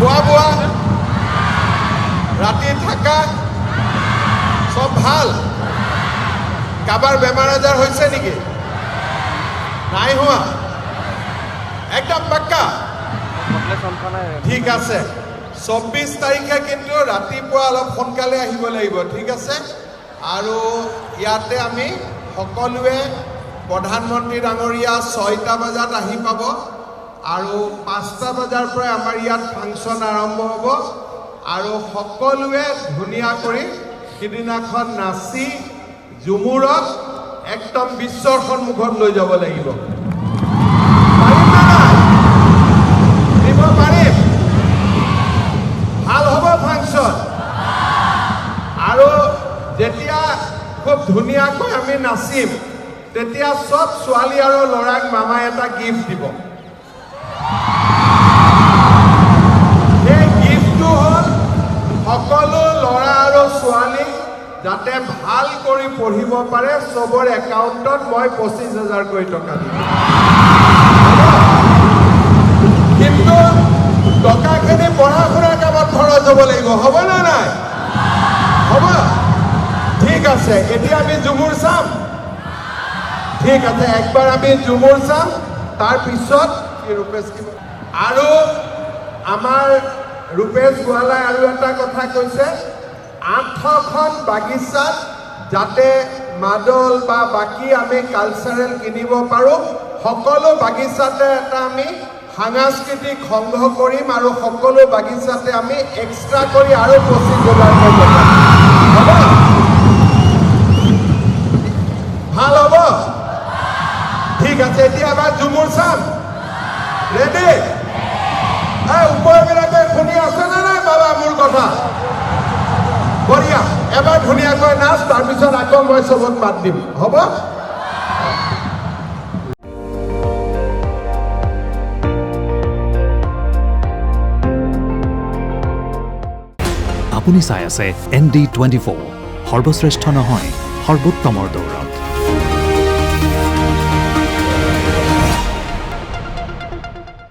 খোৱা বোৱা ৰাতি থাকা সব ভাল কাবাৰ বেমাৰ আজাৰ হৈছে নেকি নাই হোৱা একদম পাক্কা ঠিক আছে 24 তাৰিখে কিন্তু ৰাতিপুৱা অলপ সোনকালে আহিব লাগিব ঠিক আছে আৰু ইয়াতে আমি সকলোৱে প্ৰধানমন্ত্ৰী ডাঙৰীয়া 6টা বজাত আহি পাব আৰু 5টা বজাৰ পৰা আমাৰ ইয়াত ফাংচন আৰম্ভ হ'ব আৰু সকলোৱে ধুনীয়া কৰি সিদিনাখন নাচি ঝুমুৰত একদম বিশ্বৰ সন্মুখত লৈ যাব লাগিব পাৰিম ভাল হ'ব ফাংচন আৰু যেতিয়া খুব ধুনীয়াকৈ আমি নাচিম তেতিয়া সব ছোৱালী আৰু ল'ৰাক মামাই এটা গিফ্ট দিব এই গিফ্টটো হ'ল সকলো ল'ৰা আৰু ছোৱালী যাতে ভাল কৰি পঢ়িব পাৰে সবৰ একাউণ্টত মই 25,000 কৰি টকা দিম কিন্তু টকাখিনি পঢ়া শুনাৰ কামত খৰচ হ'ব লাগিব হ'ব নে নাই হ'ব ঠিক আছে এতিয়া আমি ঝুমুৰ চাম ঠিক আছে একবাৰ আমি ঝুমুৰ চাম তাৰপিছত ৰূপেশ আৰু আমাৰ ৰূপেশ গোৱালাই আৰু এটা কথা কৈছে 8খন বাগিচাত যাতে মাদল বা বাকী আমি কালচাৰেল কিনিব পাৰোঁ সকলো বাগিচাতে এটা আমি সাংস্কৃতিক সংঘ কৰিম আৰু সকলো বাগিচাতে আমি এক্সট্ৰা কৰি আৰু 25,000 হ'ব ভাল হ'ব ঠিক আছে এতিয়া এবাৰ ঝুমুৰ চাম ৰেডি ওপৰবিলাকে শুনি আছে নে নাই বাবা মোৰ কথা বঢ়িয়া এবাৰ ধুনীয়াকৈ নাচ তাৰপিছত আকৌ মই চবক মাত দিম হ'ব আপুনি চাই আছে ND24 সৰ্বশ্ৰেষ্ঠ নহয় সৰ্বোত্তমৰ দৌৰত